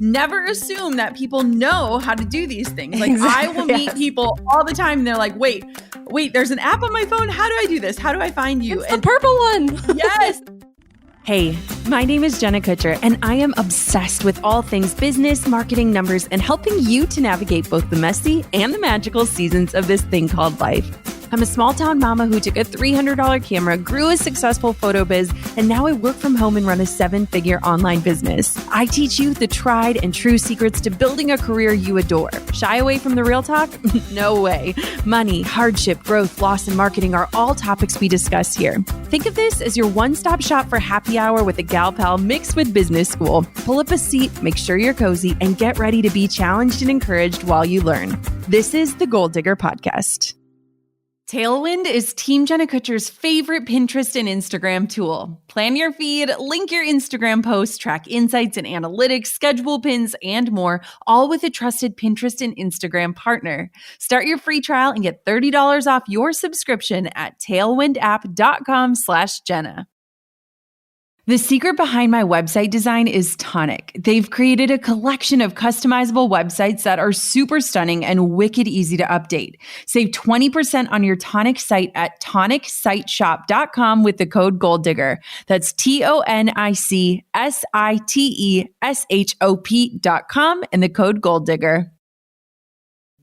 Never assume that people know how to do these things. Like exactly, I will meet people all the time and they're like, wait, there's an app on my phone. How do I do this? How do I find you? It's the purple one. Yes. Hey, my name is Jenna Kutcher, and I am obsessed with all things business, marketing, numbers, and helping you to navigate both the messy and the magical seasons of this thing called life. I'm a small town mama who took a $300 camera, grew a successful photo biz, and now I work from home and run a 7-figure online business. I teach you the tried and true secrets to building a career you adore. Shy away from the real talk? No way. Money, hardship, growth, loss, and marketing are all topics we discuss here. Think of this as your one-stop shop for happy hour with a gal pal mixed with business school. Pull up a seat, make sure you're cozy, and get ready to be challenged and encouraged while you learn. This is the Goal Digger Podcast. Tailwind is Team Jenna Kutcher's favorite Pinterest and Instagram tool. Plan your feed, link your Instagram posts, track insights and analytics, schedule pins, and more, all with a trusted Pinterest and Instagram partner. Start your free trial and get $30 off your subscription at tailwindapp.com/Jenna. The secret behind my website design is Tonic. They've created a collection of customizable websites that are super stunning and wicked easy to update. Save 20% on your Tonic site at tonicsiteshop.com with the code GOLDDIGGER. That's TONICSITESHOP.com and the code GOLDDIGGER.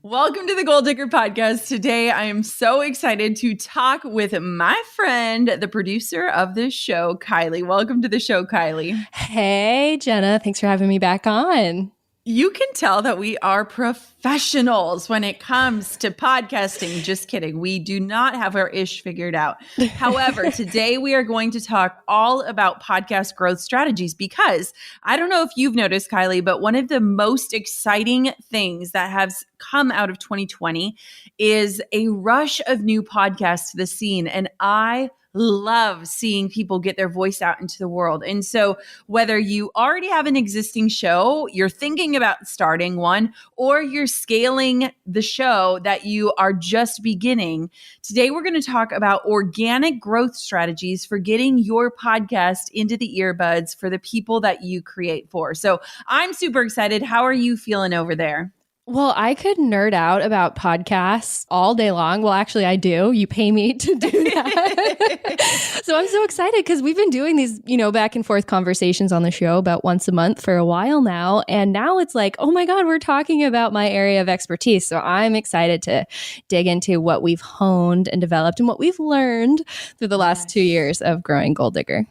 Welcome to the Goal Digger Podcast. Today, I am so excited to talk with my friend, the producer of this show, Kylie. Welcome to the show, Kylie. Hey, Jenna. Thanks for having me back on. You can tell that we are professionals when it comes to podcasting. Just kidding. We do not have our ish figured out. However, today we are going to talk all about podcast growth strategies because I don't know if you've noticed, Kylie, but one of the most exciting things that has come out of 2020 is a rush of new podcasts to the scene. And I love seeing people get their voice out into the world. And so whether you already have an existing show, you're thinking about starting one, or you're scaling the show that you are just beginning, today we're going to talk about organic growth strategies for getting your podcast into the earbuds for the people that you create for. So I'm super excited. How are you feeling over there? Well, I could nerd out about podcasts all day long. Well, actually, I do. You pay me to do that. So I'm so excited because we've been doing these, back and forth conversations on the show about once a month for a while now. And now it's like, oh my God, we're talking about my area of expertise. So I'm excited to dig into what we've honed and developed and what we've learned through the last 2 years of growing Goal Digger.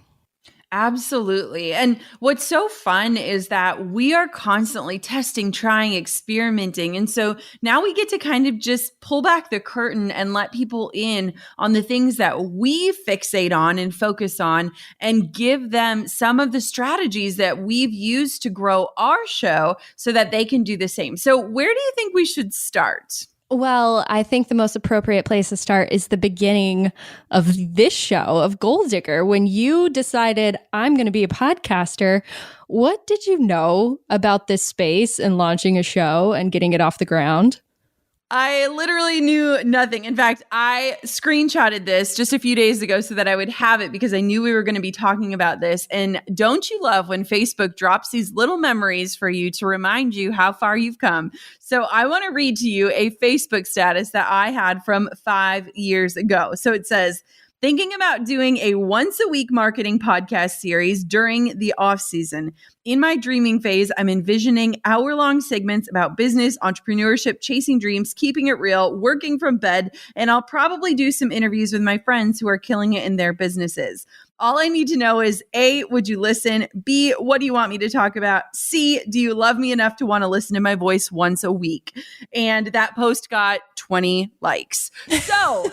Absolutely. And what's so fun is that we are constantly testing, trying, experimenting. And so now we get to kind of just pull back the curtain and let people in on the things that we fixate on and focus on and give them some of the strategies that we've used to grow our show so that they can do the same. So where do you think we should start? Well, I think the most appropriate place to start is the beginning of this show, of Goal Digger. When you decided, I'm going to be a podcaster, what did you know about this space and launching a show and getting it off the ground? I literally knew nothing. In fact, I screenshotted this just a few days ago so that I would have it because I knew we were going to be talking about this. And don't you love when Facebook drops these little memories for you to remind you how far you've come? So I want to read to you a Facebook status that I had from 5 years ago. So it says, thinking about doing a once-a-week marketing podcast series during the off-season. In my dreaming phase, I'm envisioning hour-long segments about business, entrepreneurship, chasing dreams, keeping it real, working from bed, and I'll probably do some interviews with my friends who are killing it in their businesses. All I need to know is A, would you listen? B, what do you want me to talk about? C, do you love me enough to want to listen to my voice once a week? And that post got 20 likes. So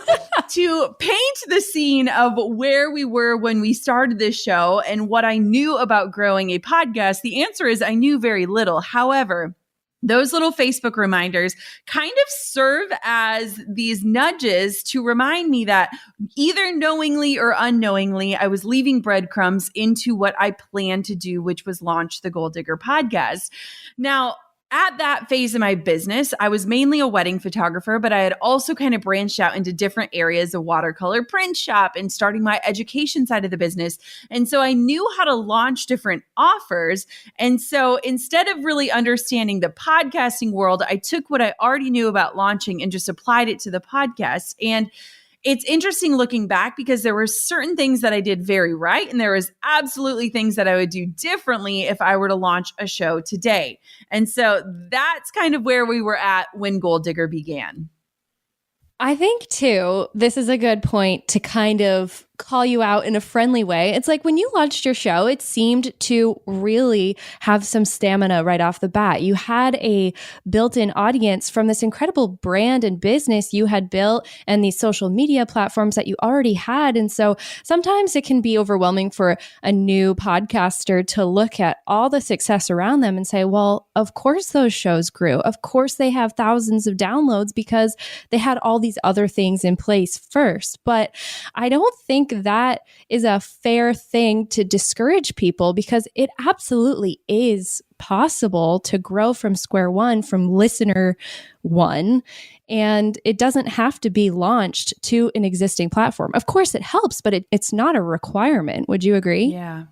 to paint the scene of where we were when we started this show and what I knew about growing a podcast, the answer is I knew very little. However, those little Facebook reminders kind of serve as these nudges to remind me that either knowingly or unknowingly, I was leaving breadcrumbs into what I planned to do, which was launch the Goal Digger podcast. Now, at that phase of my business, I was mainly a wedding photographer, but I had also kind of branched out into different areas of watercolor print shop and starting my education side of the business. And so I knew how to launch different offers. And so instead of really understanding the podcasting world, I took what I already knew about launching and just applied it to the podcast. And it's interesting looking back because there were certain things that I did very right. And there was absolutely things that I would do differently if I were to launch a show today. And so that's kind of where we were at when Goal Digger began. I think too, this is a good point to kind of call you out in a friendly way. It's like when you launched your show, it seemed to really have some stamina right off the bat. You had a built-in audience from this incredible brand and business you had built and these social media platforms that you already had. And so sometimes it can be overwhelming for a new podcaster to look at all the success around them and say, well, of course those shows grew. Of course they have thousands of downloads because they had all these other things in place first. But I don't think that is a fair thing to discourage people because it absolutely is possible to grow from square one, from listener one, and it doesn't have to be launched to an existing platform. Of course it helps, but it's not a requirement. Would you agree? Yeah.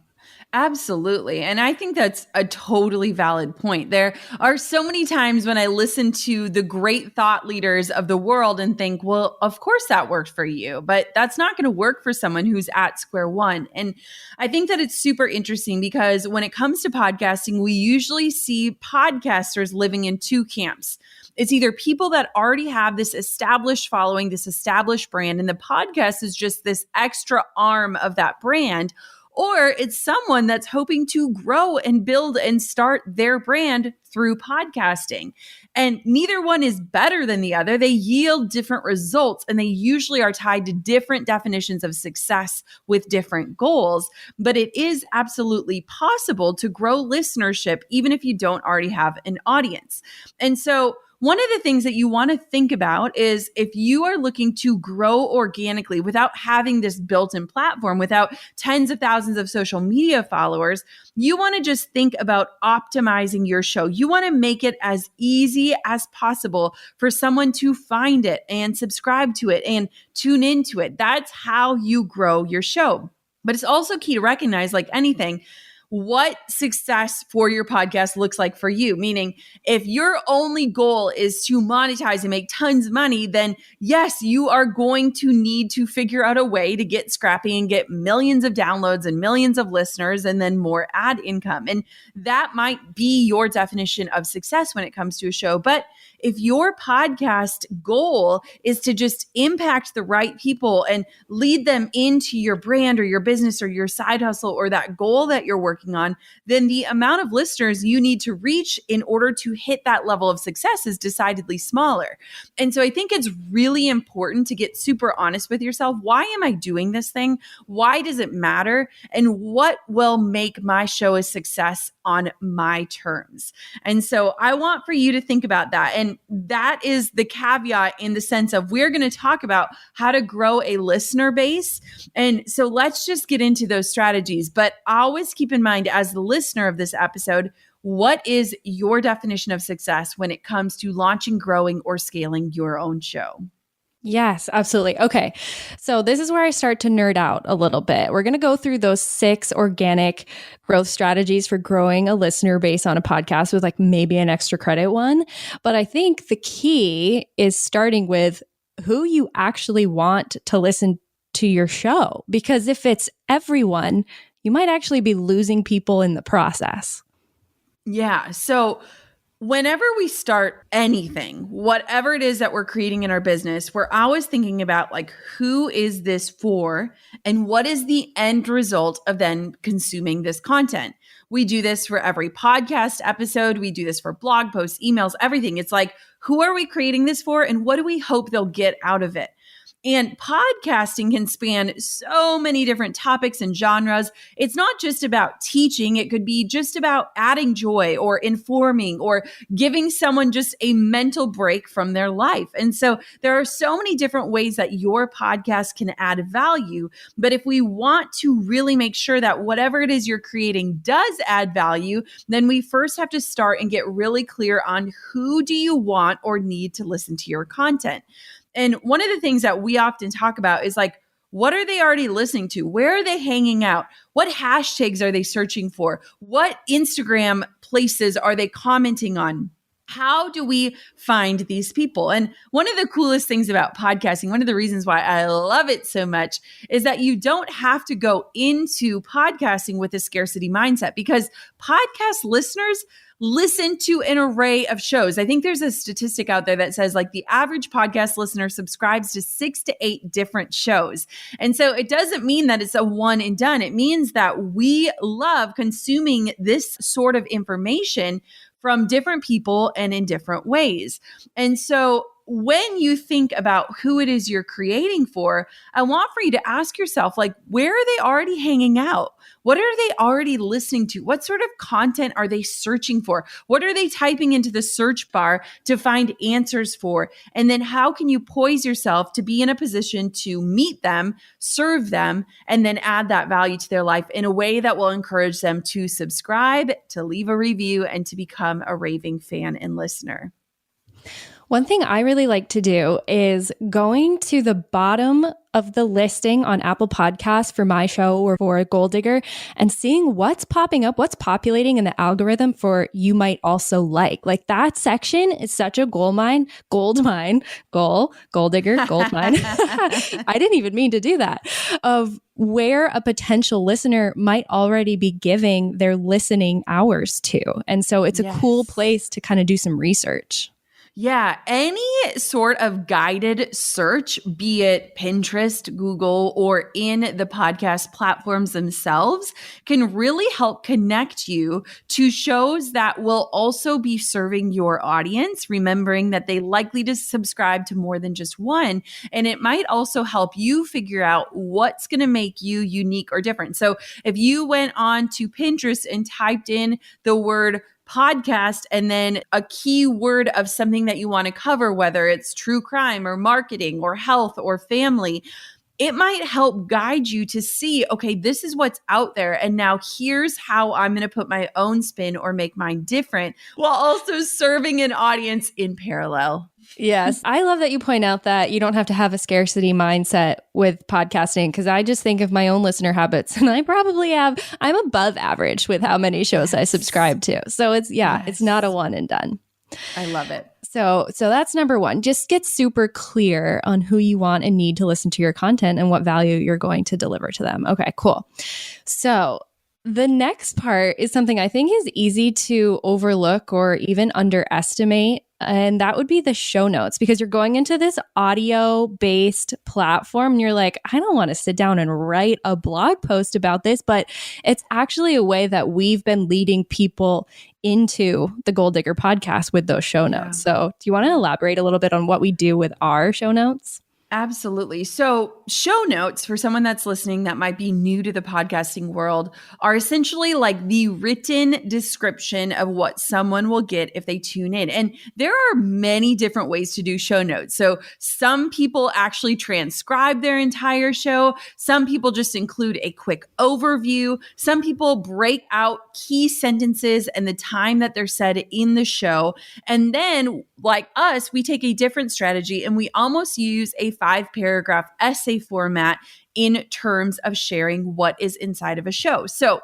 Absolutely. And I think that's a totally valid point. There are so many times when I listen to the great thought leaders of the world and think, well, of course that worked for you, but that's not going to work for someone who's at square one. And I think that it's super interesting because when it comes to podcasting, we usually see podcasters living in two camps. It's either people that already have this established following, this established brand, and the podcast is just this extra arm of that brand, or it's someone that's hoping to grow and build and start their brand through podcasting. And neither one is better than the other. They yield different results, and they usually are tied to different definitions of success with different goals. But it is absolutely possible to grow listenership even if you don't already have an audience. And so one of the things that you want to think about is if you are looking to grow organically without having this built-in platform, without tens of thousands of social media followers, you want to just think about optimizing your show. You want to make it as easy as possible for someone to find it and subscribe to it and tune into it. That's how you grow your show. But it's also key to recognize, like anything, what success for your podcast looks like for you. Meaning, if your only goal is to monetize and make tons of money, then yes, you are going to need to figure out a way to get scrappy and get millions of downloads and millions of listeners and then more ad income. And that might be your definition of success when it comes to a show. But if your podcast goal is to just impact the right people and lead them into your brand or your business or your side hustle or that goal that you're working on, then the amount of listeners you need to reach in order to hit that level of success is decidedly smaller. And so I think it's really important to get super honest with yourself. Why am I doing this thing? Why does it matter? And what will make my show a success on my terms? And so I want for you to think about that. And that is the caveat in the sense of we're going to talk about how to grow a listener base. And so let's just get into those strategies. But always keep in mind, as the listener of this episode, what is your definition of success when it comes to launching, growing, or scaling your own show? Yes, absolutely. Okay. So this is where I start to nerd out a little bit. We're going to go through those 6 organic growth strategies for growing a listener base on a podcast with like maybe an extra credit one. But I think the key is starting with who you actually want to listen to your show. Because if it's everyone, you might actually be losing people in the process. Yeah. So whenever we start anything, whatever it is that we're creating in our business, we're always thinking about like, who is this for? And what is the end result of then consuming this content? We do this for every podcast episode. We do this for blog posts, emails, everything. It's like, who are we creating this for? And what do we hope they'll get out of it? And podcasting can span so many different topics and genres. It's not just about teaching. It could be just about adding joy or informing or giving someone just a mental break from their life. And so there are so many different ways that your podcast can add value. But if we want to really make sure that whatever it is you're creating does add value, then we first have to start and get really clear on who do you want or need to listen to your content. And one of the things that we often talk about is like, what are they already listening to? Where are they hanging out? What hashtags are they searching for? What Instagram places are they commenting on? How do we find these people? And one of the coolest things about podcasting, one of the reasons why I love it so much, is that you don't have to go into podcasting with a scarcity mindset, because podcast listeners listen to an array of shows. I think there's a statistic out there that says like the average podcast listener subscribes to 6 to 8 different shows. And so it doesn't mean that it's a one and done. It means that we love consuming this sort of information from different people and in different ways. And so when you think about who it is you're creating for, I want for you to ask yourself, like, where are they already hanging out? What are they already listening to? What sort of content are they searching for? What are they typing into the search bar to find answers for? And then how can you poise yourself to be in a position to meet them, serve them, and then add that value to their life in a way that will encourage them to subscribe, to leave a review, and to become a raving fan and listener? One thing I really like to do is going to the bottom of the listing on Apple Podcasts for my show or for Gold Digger and seeing what's popping up, what's populating in the algorithm for you might also like. Like that section is such a gold digger, gold mine. I didn't even mean to do that. Of where a potential listener might already be giving their listening hours to. And so it's a cool place to kind of do some research. Yeah, any sort of guided search, be it Pinterest, Google, or in the podcast platforms themselves, can really help connect you to shows that will also be serving your audience, remembering that they likely to subscribe to more than just one. And it might also help you figure out what's going to make you unique or different. So if you went on to Pinterest and typed in the word podcast and then a keyword of something that you want to cover, whether it's true crime or marketing or health or family, it might help guide you to see, okay, this is what's out there. And now here's how I'm going to put my own spin or make mine different while also serving an audience in parallel. Yes. I love that you point out that you don't have to have a scarcity mindset with podcasting, because I just think of my own listener habits and I'm above average with how many shows I subscribe to. So it's not a one and done. I love it. So that's number one. Just get super clear on who you want and need to listen to your content and what value you're going to deliver to them. Okay, cool. So the next part is something I think is easy to overlook or even underestimate. And that would be the show notes, because you're going into this audio-based platform and you're like, I don't want to sit down and write a blog post about this, but it's actually a way that we've been leading people into the Gold Digger podcast with those show notes. So do you want to elaborate a little bit on what we do with our show notes? Absolutely. So show notes, for someone that's listening that might be new to the podcasting world, are essentially like the written description of what someone will get if they tune in. And there are many different ways to do show notes. So some people actually transcribe their entire show. Some people just include a quick overview. Some people break out key sentences and the time that they're said in the show. And then, like us, we take a different strategy and we almost use a 5-paragraph essay format in terms of sharing what is inside of a show. So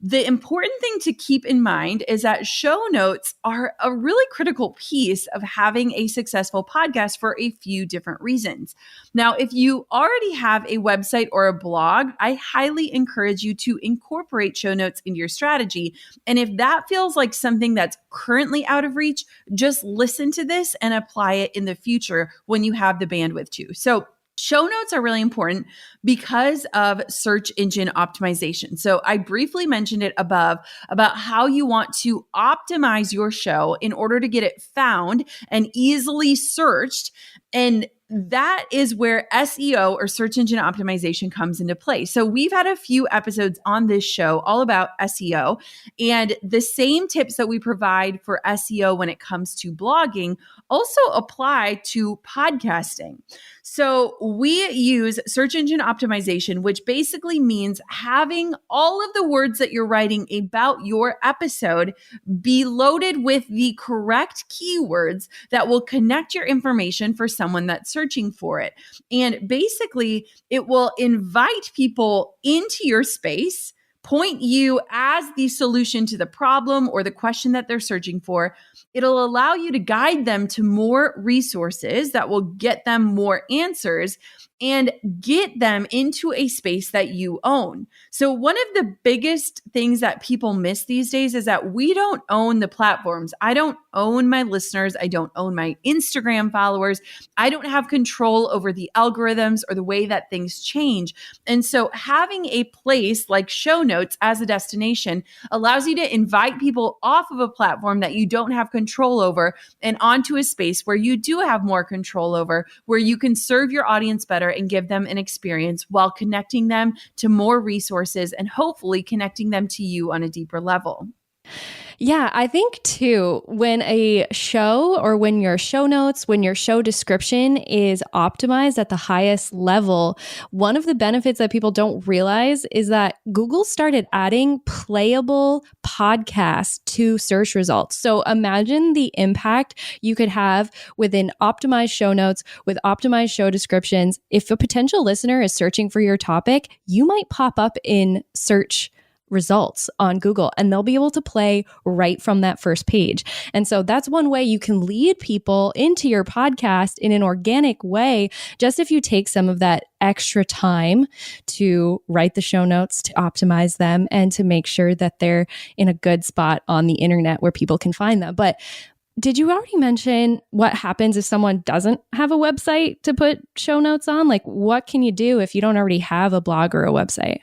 the important thing to keep in mind is that show notes are a really critical piece of having a successful podcast for a few different reasons. Now, if you already have a website or a blog, I highly encourage you to incorporate show notes into your strategy. And if that feels like something that's currently out of reach, just listen to this and apply it in the future when you have the bandwidth to. So show notes are really important because of search engine optimization. So I briefly mentioned it above about how you want to optimize your show in order to get it found and easily searched. And that is where SEO or search engine optimization comes into play. So we've had a few episodes on this show all about SEO, and the same tips that we provide for SEO when it comes to blogging also apply to podcasting. So we use search engine optimization, which basically means having all of the words that you're writing about your episode be loaded with the correct keywords that will connect your information for someone that's searching for it. And basically, it will invite people into your space, point you as the solution to the problem or the question that they're searching for. It'll allow you to guide them to more resources that will get them more answers and get them into a space that you own. So one of the biggest things that people miss these days is that we don't own the platforms. I don't own my listeners. I don't own my Instagram followers. I don't have control over the algorithms or the way that things change. And so having a place like Show Notes as a destination allows you to invite people off of a platform that you don't have control over and onto a space where you do have more control over, where you can serve your audience better and give them an experience while connecting them to more resources and hopefully connecting them to you on a deeper level. Yeah, I think too, when a show or when your show notes, when your show description is optimized at the highest level, one of the benefits that people don't realize is that Google started adding playable podcasts to search results. So imagine the impact you could have within optimized show notes with optimized show descriptions. If a potential listener is searching for your topic, you might pop up in search results on Google and they'll be able to play right from that first page. And so that's one way you can lead people into your podcast in an organic way, just if you take some of that extra time to write the show notes, to optimize them, and to make sure that they're in a good spot on the internet where people can find them. But did you already mention what happens if someone doesn't have a website to put show notes on? Like, what can you do if you don't already have a blog or a website?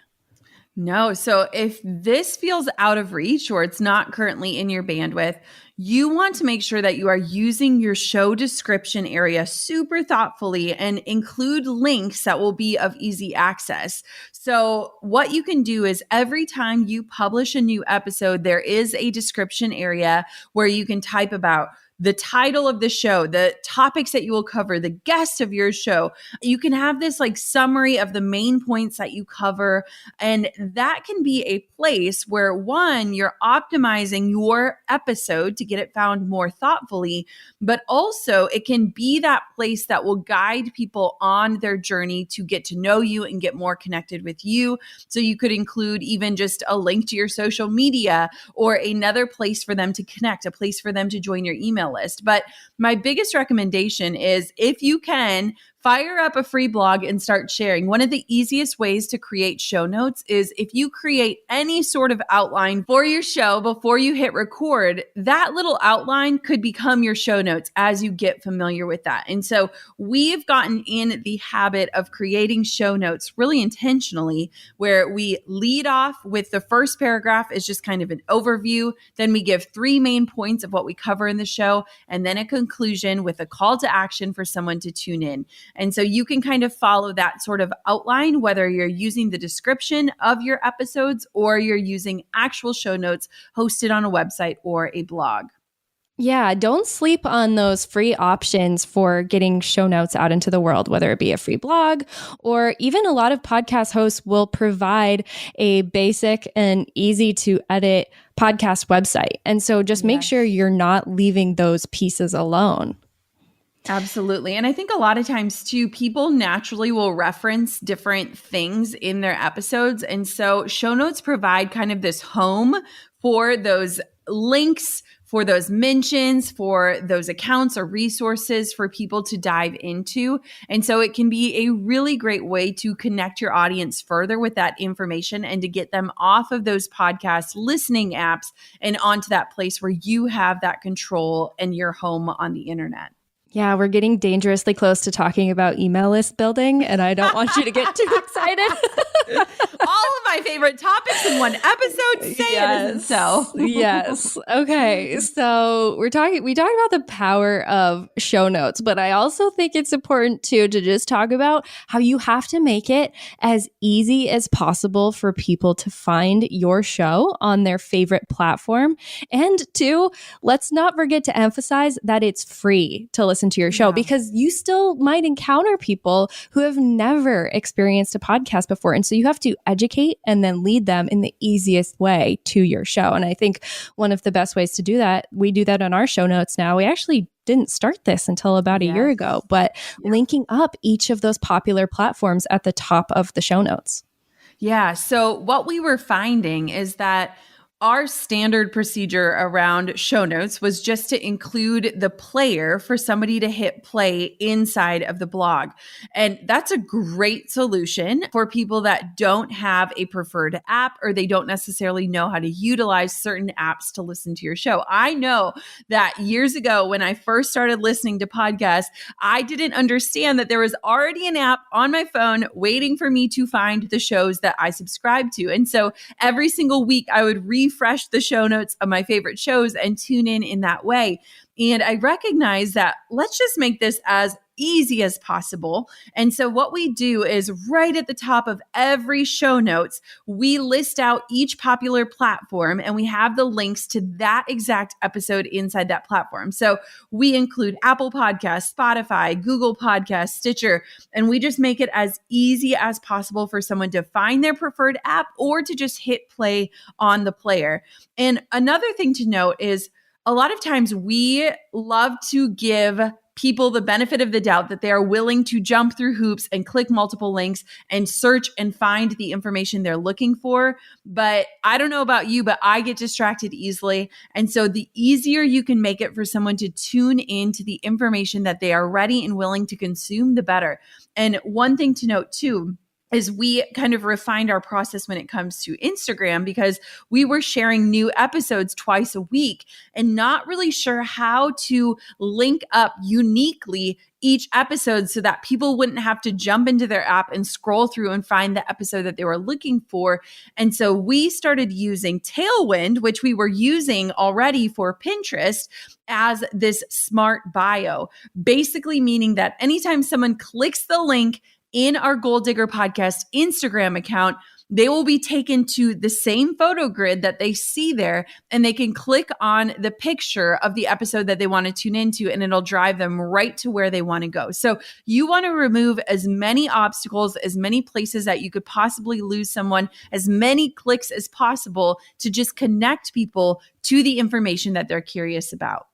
No. So if this feels out of reach or it's not currently in your bandwidth, you want to make sure that you are using your show description area super thoughtfully and include links that will be of easy access. So what you can do is every time you publish a new episode, there is a description area where you can type about the title of the show, the topics that you will cover, the guest of your show. You can have this like summary of the main points that you cover. And that can be a place where, one, you're optimizing your episode to get it found more thoughtfully, but also it can be that place that will guide people on their journey to get to know you and get more connected with you. So you could include even just a link to your social media or another place for them to connect, a place for them to join your email list. But my biggest recommendation is, if you can, fire up a free blog and start sharing. One of the easiest ways to create show notes is if you create any sort of outline for your show before you hit record, that little outline could become your show notes as you get familiar with that. And so we've gotten in the habit of creating show notes really intentionally, where we lead off with the first paragraph is just kind of an overview. Then we give 3 main points of what we cover in the show, and then a conclusion with a call to action for someone to tune in. And so you can kind of follow that sort of outline, whether you're using the description of your episodes or you're using actual show notes hosted on a website or a blog. Yeah, don't sleep on those free options for getting show notes out into the world, whether it be a free blog or even a lot of podcast hosts will provide a basic and easy to edit podcast website. And so just make sure you're not leaving those pieces alone. Absolutely. And I think a lot of times too, people naturally will reference different things in their episodes. And so show notes provide kind of this home for those links, for those mentions, for those accounts or resources for people to dive into. And so it can be a really great way to connect your audience further with that information and to get them off of those podcast listening apps and onto that place where you have that control and your home on the internet. Yeah, we're getting dangerously close to talking about email list building, and I don't want you to get too excited. All of my favorite topics in one episode. Say it isn't so. Yes. Okay. So we talked about the power of show notes, but I also think it's important too to just talk about how you have to make it as easy as possible for people to find your show on their favorite platform. And two, let's not forget to emphasize that it's free to listen to your show because you still might encounter people who have never experienced a podcast before. And so you have to educate and then lead them in the easiest way to your show. And I think one of the best ways to do that, we do that on our show notes now. We actually didn't start this until about a year ago, but linking up each of those popular platforms at the top of the show notes. Yeah. So what we were finding is that our standard procedure around show notes was just to include the player for somebody to hit play inside of the blog. And that's a great solution for people that don't have a preferred app or they don't necessarily know how to utilize certain apps to listen to your show. I know that years ago when I first started listening to podcasts, I didn't understand that there was already an app on my phone waiting for me to find the shows that I subscribe to. And so every single week I would refresh the show notes of my favorite shows and tune in that way. And I recognize that let's just make this as easy as possible. And so what we do is right at the top of every show notes, we list out each popular platform and we have the links to that exact episode inside that platform. So we include Apple Podcasts, Spotify, Google Podcasts, Stitcher, and we just make it as easy as possible for someone to find their preferred app or to just hit play on the player. And another thing to note is a lot of times we love to give people the benefit of the doubt that they are willing to jump through hoops and click multiple links and search and find the information they're looking for. But I don't know about you, but I get distracted easily. And so the easier you can make it for someone to tune into the information that they are ready and willing to consume, the better. And one thing to note too, is we kind of refined our process when it comes to Instagram because we were sharing new episodes twice a week and not really sure how to link up uniquely each episode so that people wouldn't have to jump into their app and scroll through and find the episode that they were looking for. And so we started using Tailwind, which we were using already for Pinterest, as this smart bio, basically meaning that anytime someone clicks the link in our Goal Digger Podcast Instagram account, they will be taken to the same photo grid that they see there, and they can click on the picture of the episode that they want to tune into, and it'll drive them right to where they want to go. So you want to remove as many obstacles, as many places that you could possibly lose someone, as many clicks as possible to just connect people to the information that they're curious about.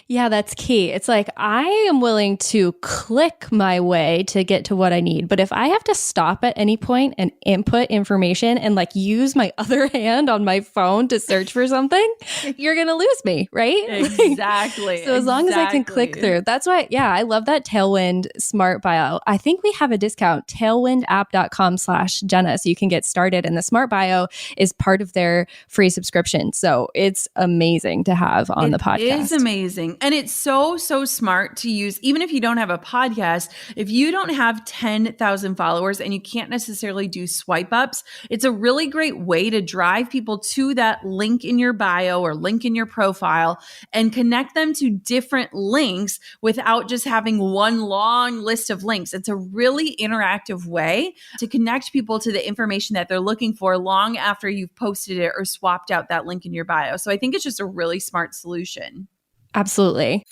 Yeah, that's key. It's like I am willing to click my way to get to what I need. But if I have to stop at any point and input information and like use my other hand on my phone to search for something, you're going to lose me, right? Exactly. So as long as I can click through, that's why, I love that Tailwind Smart Bio. I think we have a discount, tailwindapp.com/Jenna, so you can get started. And the Smart Bio is part of their free subscription. So it's amazing to have on the podcast. It is amazing. And it's so smart to use, even if you don't have a podcast. If you don't have 10,000 followers and you can't necessarily do swipe ups, it's a really great way to drive people to that link in your bio or link in your profile and connect them to different links without just having one long list of links. It's a really interactive way to connect people to the information that they're looking for long after you've posted it or swapped out that link in your bio. So I think it's just a really smart solution. Absolutely.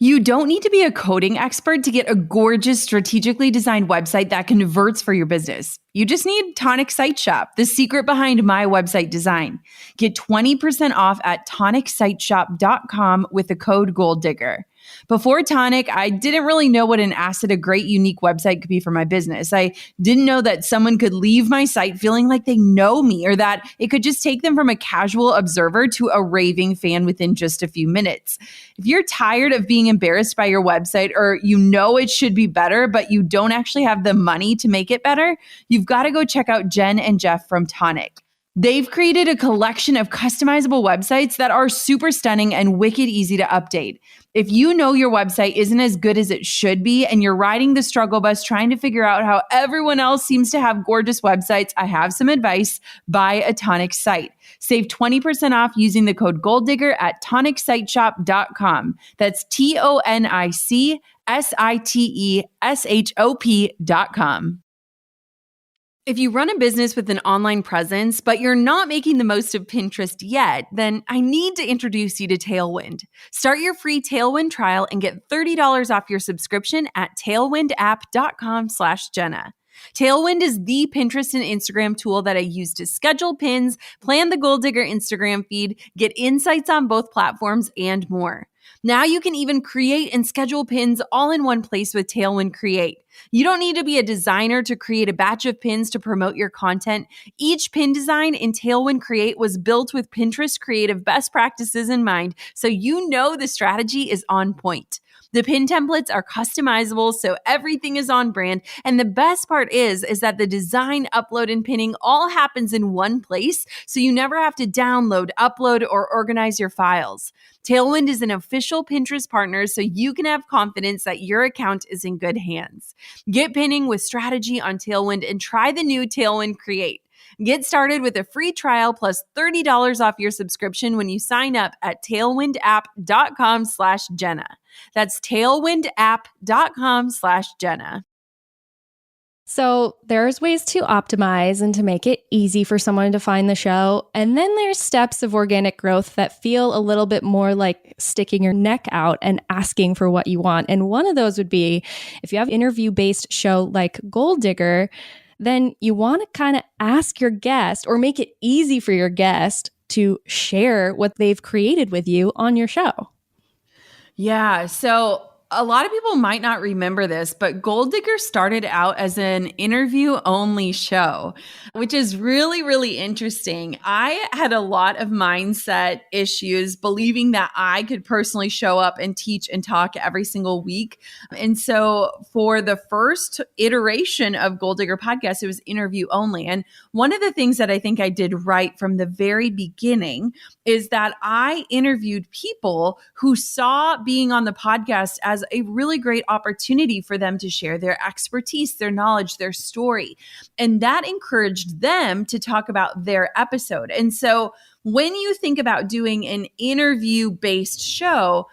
You don't need to be a coding expert to get a gorgeous, strategically designed website that converts for your business. You just need Tonic Site Shop, the secret behind my website design. Get 20% off at tonicsiteshop.com with the code GoalDigger. Before Tonic, I didn't really know what an asset a great, unique website could be for my business. I didn't know that someone could leave my site feeling like they know me or that it could just take them from a casual observer to a raving fan within just a few minutes. If you're tired of being embarrassed by your website or you know it should be better, but you don't actually have the money to make it better, you've got to go check out Jen and Jeff from Tonic. They've created a collection of customizable websites that are super stunning and wicked easy to update. If you know your website isn't as good as it should be and you're riding the struggle bus trying to figure out how everyone else seems to have gorgeous websites, I have some advice. Buy a Tonic site. Save 20% off using the code GOLDDIGGER at tonicsiteshop.com. That's TONICSITESHOP.com. If you run a business with an online presence, but you're not making the most of Pinterest yet, then I need to introduce you to Tailwind. Start your free Tailwind trial and get $30 off your subscription at tailwindapp.com/Jenna. Tailwind is the Pinterest and Instagram tool that I use to schedule pins, plan the Goal Digger Instagram feed, get insights on both platforms, and more. Now you can even create and schedule pins all in one place with Tailwind Create. You don't need to be a designer to create a batch of pins to promote your content. Each pin design in Tailwind Create was built with Pinterest creative best practices in mind, so you know the strategy is on point. The pin templates are customizable, so everything is on brand. And the best part is that the design, upload, and pinning all happens in one place, so you never have to download, upload, or organize your files. Tailwind is an official Pinterest partner, so you can have confidence that your account is in good hands. Get pinning with strategy on Tailwind and try the new Tailwind Create. Get started with a free trial plus $30 off your subscription when you sign up at tailwindapp.com/Jenna. That's tailwindapp.com/Jenna. So there's ways to optimize and to make it easy for someone to find the show. And then there's steps of organic growth that feel a little bit more like sticking your neck out and asking for what you want. And one of those would be if you have an interview-based show like Goal Digger, then you want to kind of ask your guest or make it easy for your guest to share what they've created with you on your show. Yeah. So a lot of people might not remember this, but Gold Digger started out as an interview-only show, which is really, really interesting. I had a lot of mindset issues believing that I could personally show up and teach and talk every single week. And so for the first iteration of Gold Digger podcast, it was interview only. And one of the things that I think I did right from the very beginning is that I interviewed people who saw being on the podcast as a really great opportunity for them to share their expertise, their knowledge, their story. And that encouraged them to talk about their episode. And so when you think about doing an interview-based show,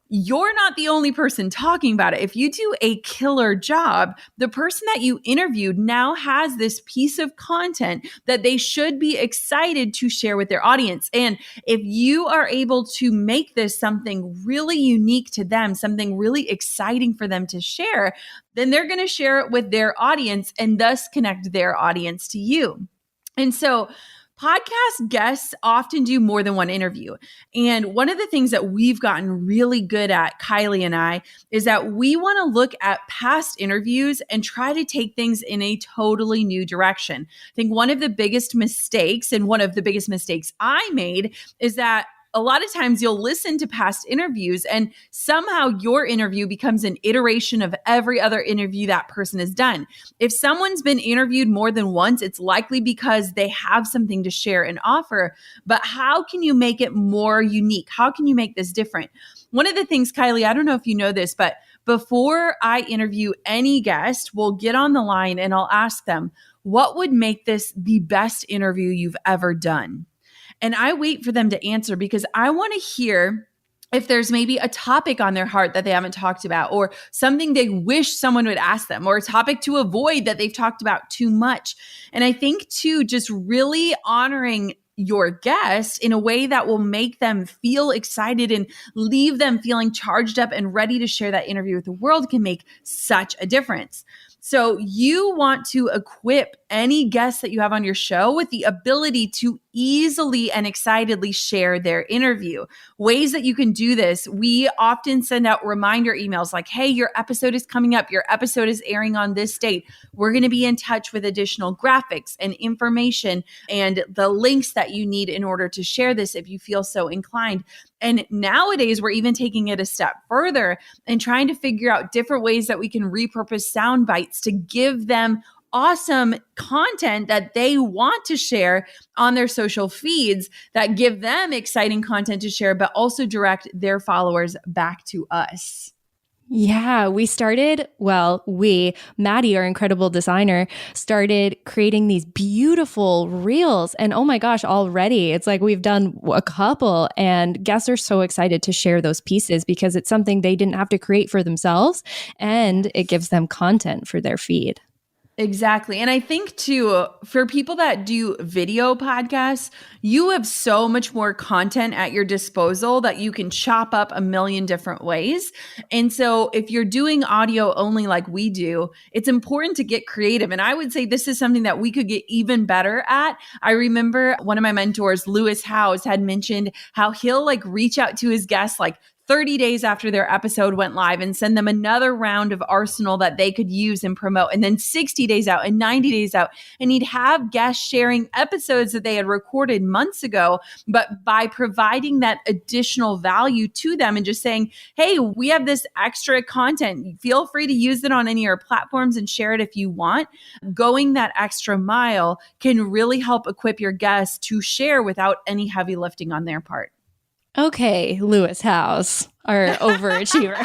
you're not the only person talking about it. If you do a killer job, the person that you interviewed now has this piece of content that they should be excited to share with their audience. And if you are able to make this something really unique to them, something really exciting for them to share, then they're going to share it with their audience and thus connect their audience to you. And so podcast guests often do more than one interview. And one of the things that we've gotten really good at, Kylie and I, is that we want to look at past interviews and try to take things in a totally new direction. I think one of the biggest mistakes, and one of the biggest mistakes I made, is that a lot of times you'll listen to past interviews and somehow your interview becomes an iteration of every other interview that person has done. If someone's been interviewed more than once, it's likely because they have something to share and offer. But how can you make it more unique? How can you make this different? One of the things, Kylie, I don't know if you know this, but before I interview any guest, we'll get on the line and I'll ask them, what would make this the best interview you've ever done? And I wait for them to answer because I want to hear if there's maybe a topic on their heart that they haven't talked about, or something they wish someone would ask them, or a topic to avoid that they've talked about too much. And I think too, just really honoring your guest in a way that will make them feel excited and leave them feeling charged up and ready to share that interview with the world can make such a difference. So you want to equip any guest that you have on your show with the ability to easily and excitedly share their interview. Ways that you can do this, we often send out reminder emails like, hey, your episode is coming up. Your episode is airing on this date. We're going to be in touch with additional graphics and information and the links that you need in order to share this if you feel so inclined. And nowadays, we're even taking it a step further and trying to figure out different ways that we can repurpose sound bites to give them awesome content that they want to share on their social feeds that give them exciting content to share, but also direct their followers back to us. Yeah, Maddie, our incredible designer, started creating these beautiful reels. And oh my gosh, already it's like we've done a couple, and guests are so excited to share those pieces because it's something they didn't have to create for themselves, and it gives them content for their feed. Exactly. And I think too, for people that do video podcasts, you have so much more content at your disposal that you can chop up a million different ways. And so if you're doing audio only like we do, it's important to get creative. And I would say this is something that we could get even better at. I remember one of my mentors, Lewis Howes, had mentioned how he'll like reach out to his guests like 30 days after their episode went live and send them another round of arsenal that they could use and promote. And then 60 days out and 90 days out. And he'd have guests sharing episodes that they had recorded months ago, but by providing that additional value to them and just saying, hey, we have this extra content. Feel free to use it on any of your platforms and share it if you want. Going that extra mile can really help equip your guests to share without any heavy lifting on their part. Okay, Lewis House, our overachiever.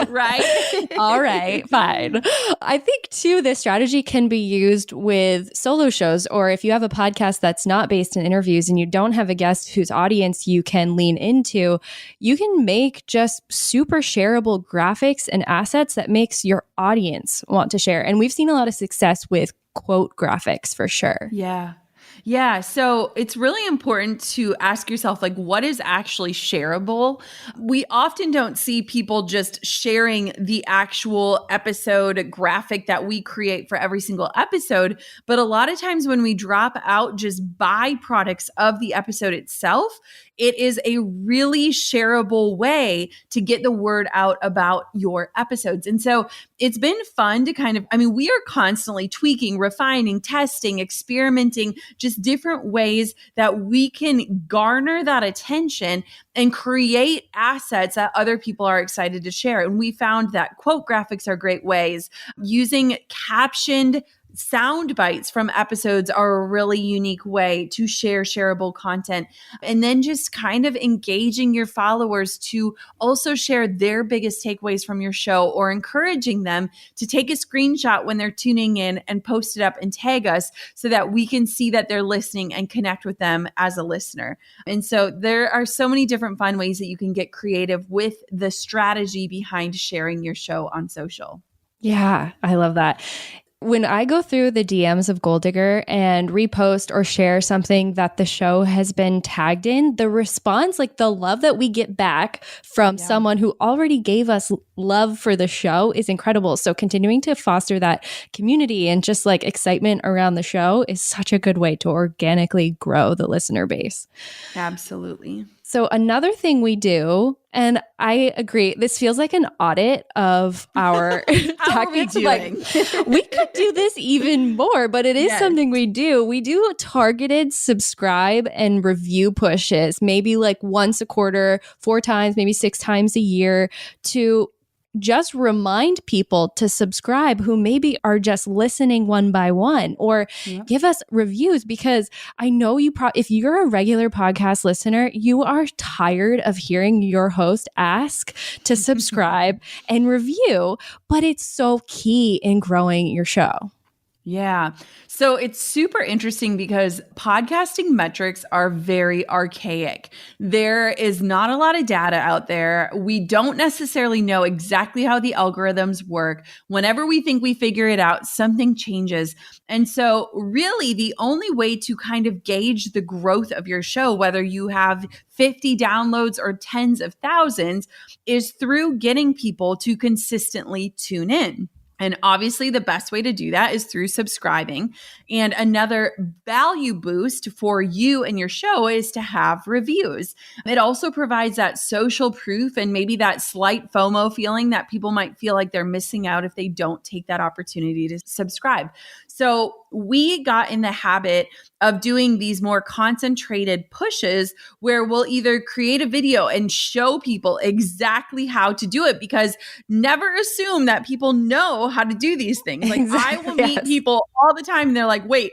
Right? All right, fine. I think too, this strategy can be used with solo shows, or if you have a podcast that's not based in interviews and you don't have a guest whose audience you can lean into, you can make just super shareable graphics and assets that makes your audience want to share. And we've seen a lot of success with quote graphics for sure. Yeah. Yeah. So it's really important to ask yourself, like, what is actually shareable? We often don't see people just sharing the actual episode graphic that we create for every single episode. But a lot of times when we drop out just byproducts of the episode itself, it is a really shareable way to get the word out about your episodes. And so it's been fun to we are constantly tweaking, refining, testing, experimenting, just different ways that we can garner that attention and create assets that other people are excited to share. And we found that quote graphics are great ways. Using captioned sound bites from episodes are a really unique way to share shareable content. And then just kind of engaging your followers to also share their biggest takeaways from your show, or encouraging them to take a screenshot when they're tuning in and post it up and tag us so that we can see that they're listening and connect with them as a listener. And so there are so many different fun ways that you can get creative with the strategy behind sharing your show on social. Yeah, I love that. When I go through the DMs of Gold Digger and repost or share something that the show has been tagged in, the response, like the love that we get back from someone who already gave us love for the show is incredible. So continuing to foster that community and just like excitement around the show is such a good way to organically grow the listener base. Absolutely. So another thing we do, and I agree, this feels like an audit of our How are we doing? Like, we could do this even more, but it is something we do. We do targeted subscribe and review pushes, maybe like once a quarter, 4 times, maybe 6 times a year, to just remind people to subscribe who maybe are just listening one by one, or give us reviews, because I know if you're a regular podcast listener, you are tired of hearing your host ask to subscribe and review, but it's so key in growing your show. Yeah. So it's super interesting because podcasting metrics are very archaic. There is not a lot of data out there. We don't necessarily know exactly how the algorithms work. Whenever we think we figure it out, something changes. And so really the only way to kind of gauge the growth of your show, whether you have 50 downloads or tens of thousands, is through getting people to consistently tune in. And obviously, the best way to do that is through subscribing. And another value boost for you and your show is to have reviews. It also provides that social proof and maybe that slight FOMO feeling that people might feel like they're missing out if they don't take that opportunity to subscribe. So we got in the habit of doing these more concentrated pushes where we'll either create a video and show people exactly how to do it, because never assume that people know how to do these things. Like I will meet people all the time and they're like, wait,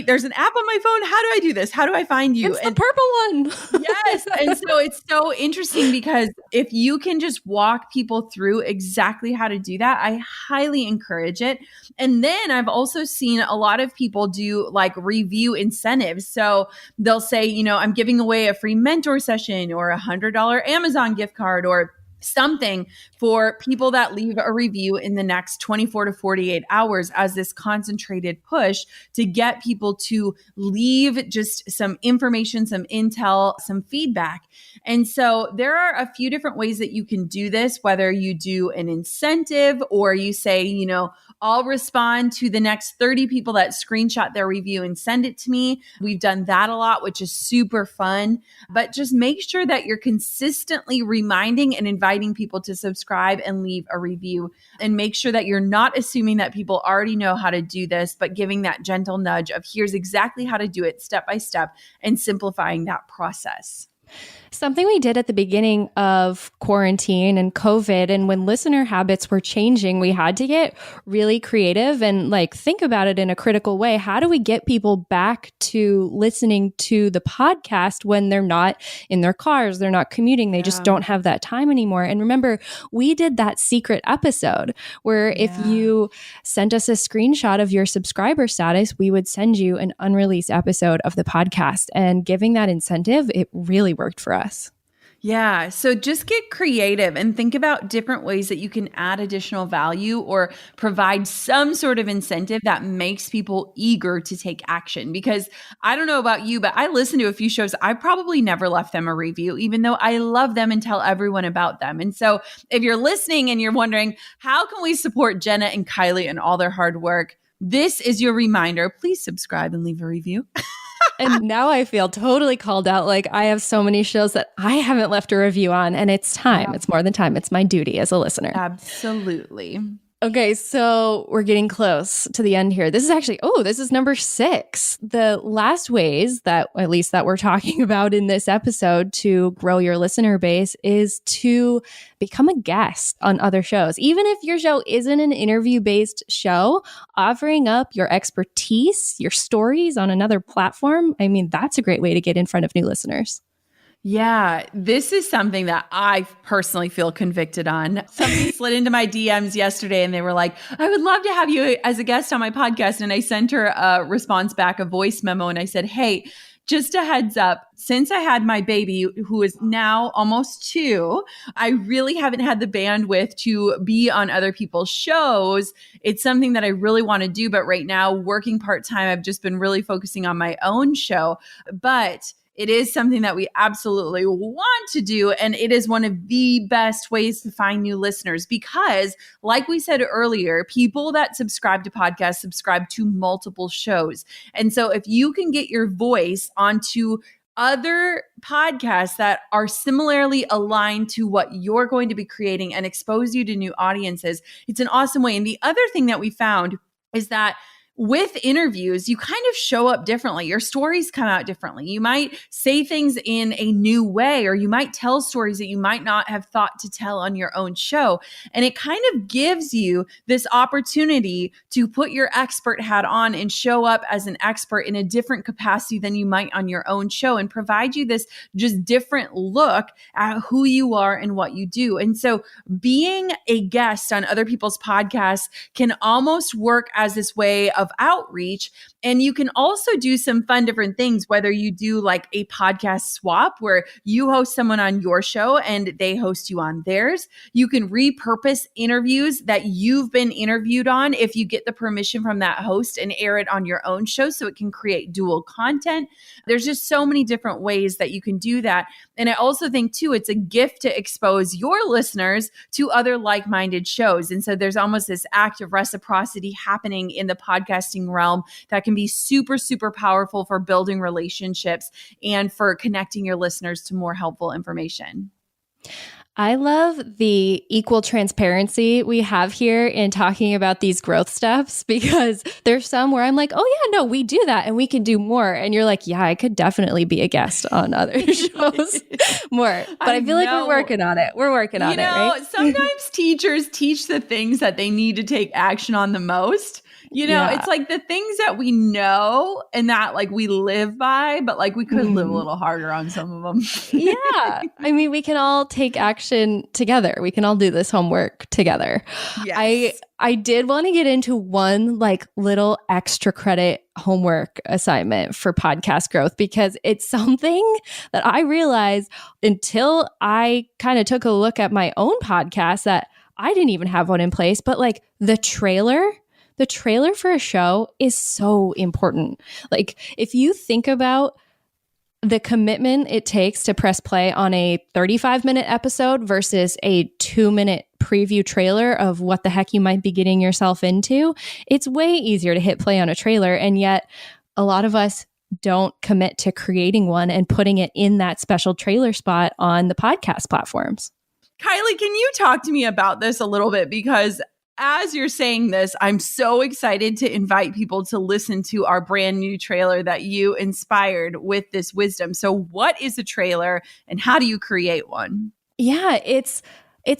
there's an app on my phone. How do I do this? How do I find you? It's the purple one. Yes. And so it's so interesting because if you can just walk people through exactly how to do that, I highly encourage it. And then I've also seen a lot of people do like review incentives. So they'll say, you know, I'm giving away a free mentor session or $100 Amazon gift card or something for people that leave a review in the next 24 to 48 hours as this concentrated push to get people to leave just some information, some intel, some feedback. And so there are a few different ways that you can do this, whether you do an incentive or you say, you know, I'll respond to the next 30 people that screenshot their review and send it to me. We've done that a lot, which is super fun. But just make sure that you're consistently reminding and inviting people to subscribe and leave a review. And make sure that you're not assuming that people already know how to do this, but giving that gentle nudge of here's exactly how to do it step by step and simplifying that process. Something we did at the beginning of quarantine and COVID, and when listener habits were changing, we had to get really creative and like think about it in a critical way. How do we get people back to listening to the podcast when they're not in their cars, they're not commuting, they just don't have that time anymore? And remember, we did that secret episode where if you sent us a screenshot of your subscriber status, we would send you an unreleased episode of the podcast. And giving that incentive, it really worked for us. Yeah. So just get creative and think about different ways that you can add additional value or provide some sort of incentive that makes people eager to take action. Because I don't know about you, but I listen to a few shows. I probably never left them a review, even though I love them and tell everyone about them. And so if you're listening and you're wondering, how can we support Jenna and Kylie and all their hard work? This is your reminder. Please subscribe and leave a review. And now I feel totally called out. Like I have so many shows that I haven't left a review on, and it's time. It's more than time. It's my duty as a listener. Absolutely. Okay, so we're getting close to the end here. This is actually, this is number 6. The last ways that, at least that we're talking about in this episode to grow your listener base is to become a guest on other shows. Even if your show isn't an interview-based show, offering up your expertise, your stories on another platform, I mean, that's a great way to get in front of new listeners. Yeah, this is something that I personally feel convicted on. Somebody slid into my DMs yesterday and they were like, I would love to have you as a guest on my podcast. And I sent her a response back, a voice memo. And I said, hey, just a heads up, since I had my baby, who is now almost 2, I really haven't had the bandwidth to be on other people's shows. It's something that I really want to do. But right now, working part-time, I've just been really focusing on my own show. But it is something that we absolutely want to do. And it is one of the best ways to find new listeners because, like we said earlier, people that subscribe to podcasts subscribe to multiple shows. And so if you can get your voice onto other podcasts that are similarly aligned to what you're going to be creating and expose you to new audiences, it's an awesome way. And the other thing that we found is that with interviews, you kind of show up differently. Your stories come out differently. You might say things in a new way, or you might tell stories that you might not have thought to tell on your own show. And it kind of gives you this opportunity to put your expert hat on and show up as an expert in a different capacity than you might on your own show and provide you this just different look at who you are and what you do. And so being a guest on other people's podcasts can almost work as this way of outreach. And you can also do some fun different things, whether you do like a podcast swap where you host someone on your show and they host you on theirs. You can repurpose interviews that you've been interviewed on if you get the permission from that host and air it on your own show so it can create dual content. There's just so many different ways that you can do that. And I also think too, it's a gift to expose your listeners to other like-minded shows. And so there's almost this act of reciprocity happening in the podcasting realm that can be super, super powerful for building relationships and for connecting your listeners to more helpful information. I love the equal transparency we have here in talking about these growth steps, because there's some where I'm like, oh yeah, no, we do that and we can do more. And you're like, yeah, I could definitely be a guest on other shows more. But I feel like we're working on it. We're working on it, right? Sometimes teachers teach the things that they need to take action on the most. It's like the things that we know and that like we live by, but like we could live a little harder on some of them. Yeah. I mean, we can all take action together. We can all do this homework together. Yes. I did want to get into one like little extra credit homework assignment for podcast growth, because it's something that I realized until I kind of took a look at my own podcast that I didn't even have one in place, but like the trailer for a show is so important. Like if you think about the commitment it takes to press play on a 35-minute episode versus a 2-minute preview trailer of what the heck you might be getting yourself into, it's way easier to hit play on a trailer. And yet a lot of us don't commit to creating one and putting it in that special trailer spot on the podcast platforms. Kylie, can you talk to me about this a little bit? Because as you're saying this, I'm so excited to invite people to listen to our brand new trailer that you inspired with this wisdom. So what is a trailer and how do you create one? Yeah, it's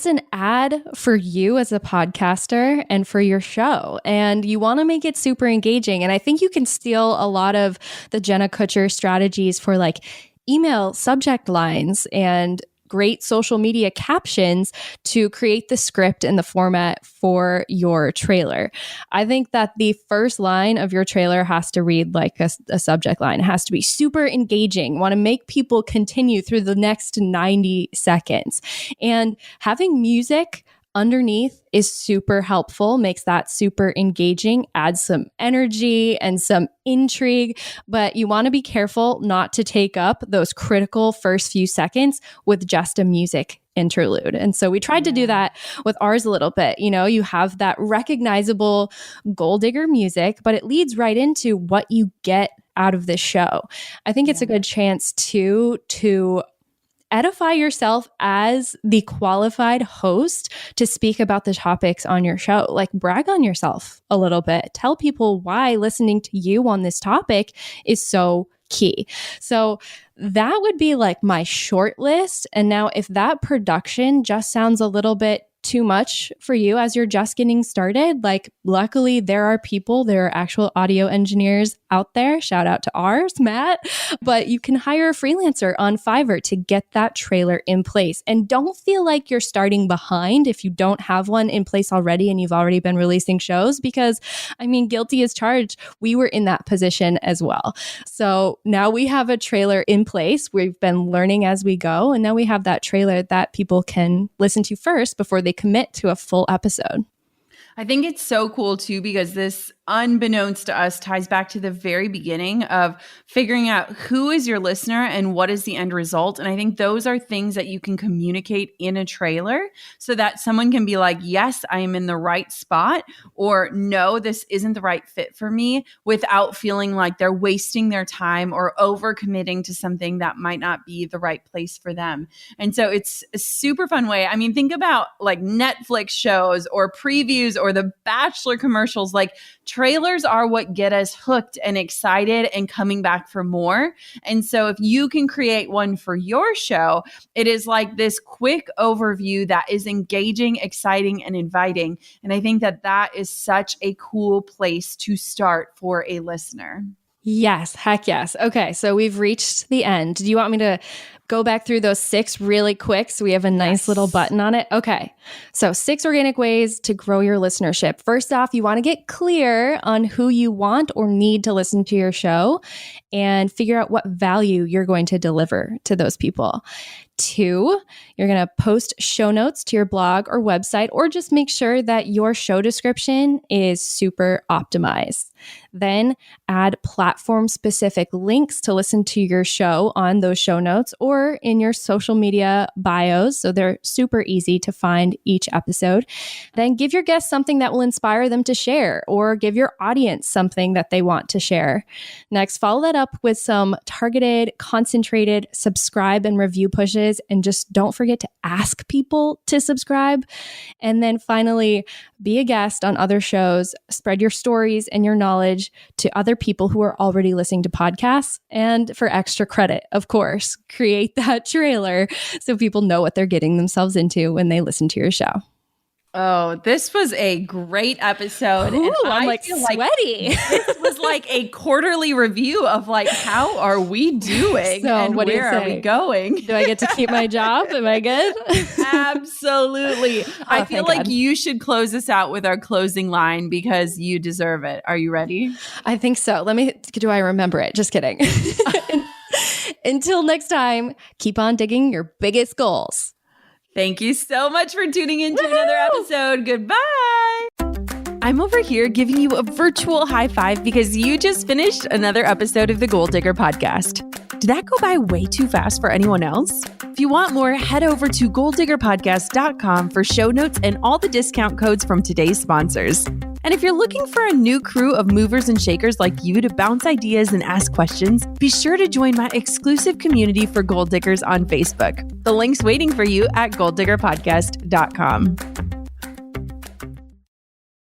an ad for you as a podcaster and for your show. And you want to make it super engaging. And I think you can steal a lot of the Jenna Kutcher strategies for like email subject lines and great social media captions to create the script and the format for your trailer. I think that the first line of your trailer has to read like a subject line. It has to be super engaging. Want to make people continue through the next 90 seconds. And having music underneath is super helpful, makes that super engaging, adds some energy and some intrigue, but you want to be careful not to take up those critical first few seconds with just a music interlude. And so we tried to do that with ours a little bit. You have that recognizable gold digger music, but it leads right into what you get out of this show. I think it's a good chance to edify yourself as the qualified host to speak about the topics on your show. Like brag on yourself a little bit. Tell people why listening to you on this topic is so key. So that would be like my short list. And now if that production just sounds a little bit too much for you as you're just getting started, like luckily there are actual audio engineers out there. Shout out to ours, Matt. But you can hire a freelancer on Fiverr to get that trailer in place. And don't feel like you're starting behind if you don't have one in place already and you've already been releasing shows, because guilty as charged. We were in that position as well. So now we have a trailer in place. We've been learning as we go. And now we have that trailer that people can listen to first before they commit to a full episode. I think it's so cool too, because this, unbeknownst to us, ties back to the very beginning of figuring out who is your listener and what is the end result. And I think those are things that you can communicate in a trailer so that someone can be like, yes, I am in the right spot, or no, this isn't the right fit for me, without feeling like they're wasting their time or overcommitting to something that might not be the right place for them. And so it's a super fun way. Think about like Netflix shows or previews or the Bachelor commercials. Like trailers are what get us hooked and excited and coming back for more. And so if you can create one for your show, it is like this quick overview that is engaging, exciting, and inviting. And I think that that is such a cool place to start for a listener. Yes. Heck yes. Okay. So we've reached the end. Do you want me to go back through those 6 really quick so we have a nice little button on it? Okay. So 6 organic ways to grow your listenership. First off, you want to get clear on who you want or need to listen to your show and figure out what value you're going to deliver to those people. 2, you're going to post show notes to your blog or website, or just make sure that your show description is super optimized. Then add platform-specific links to listen to your show on those show notes, or or in your social media bios, so they're super easy to find each episode. Then give your guests something that will inspire them to share, or give your audience something that they want to share. Next, follow that up with some targeted, concentrated subscribe and review pushes, and just don't forget to ask people to subscribe. And then finally, be a guest on other shows, spread your stories and your knowledge to other people who are already listening to podcasts. And for extra credit, of course, create that trailer so people know what they're getting themselves into when they listen to your show. Oh, this was a great episode. Ooh, and I'm like sweaty. This was like a quarterly review of like, how are we doing? So and what where do you are say? we going? Do I get to keep my job? Am I good? Absolutely. I feel thank like God. you should close us out with our closing line because you deserve it. Are you ready? I think so. Do I remember it? Just kidding. Until next time, keep on digging your biggest goals. Thank you so much for tuning in to another episode. Goodbye. I'm over here giving you a virtual high five because you just finished another episode of the Goal Digger podcast. Did that go by way too fast for anyone else? If you want more, head over to goaldiggerpodcast.com for show notes and all the discount codes from today's sponsors. And if you're looking for a new crew of movers and shakers like you to bounce ideas and ask questions, be sure to join my exclusive community for Goal Diggers on Facebook. The link's waiting for you at goaldiggerpodcast.com.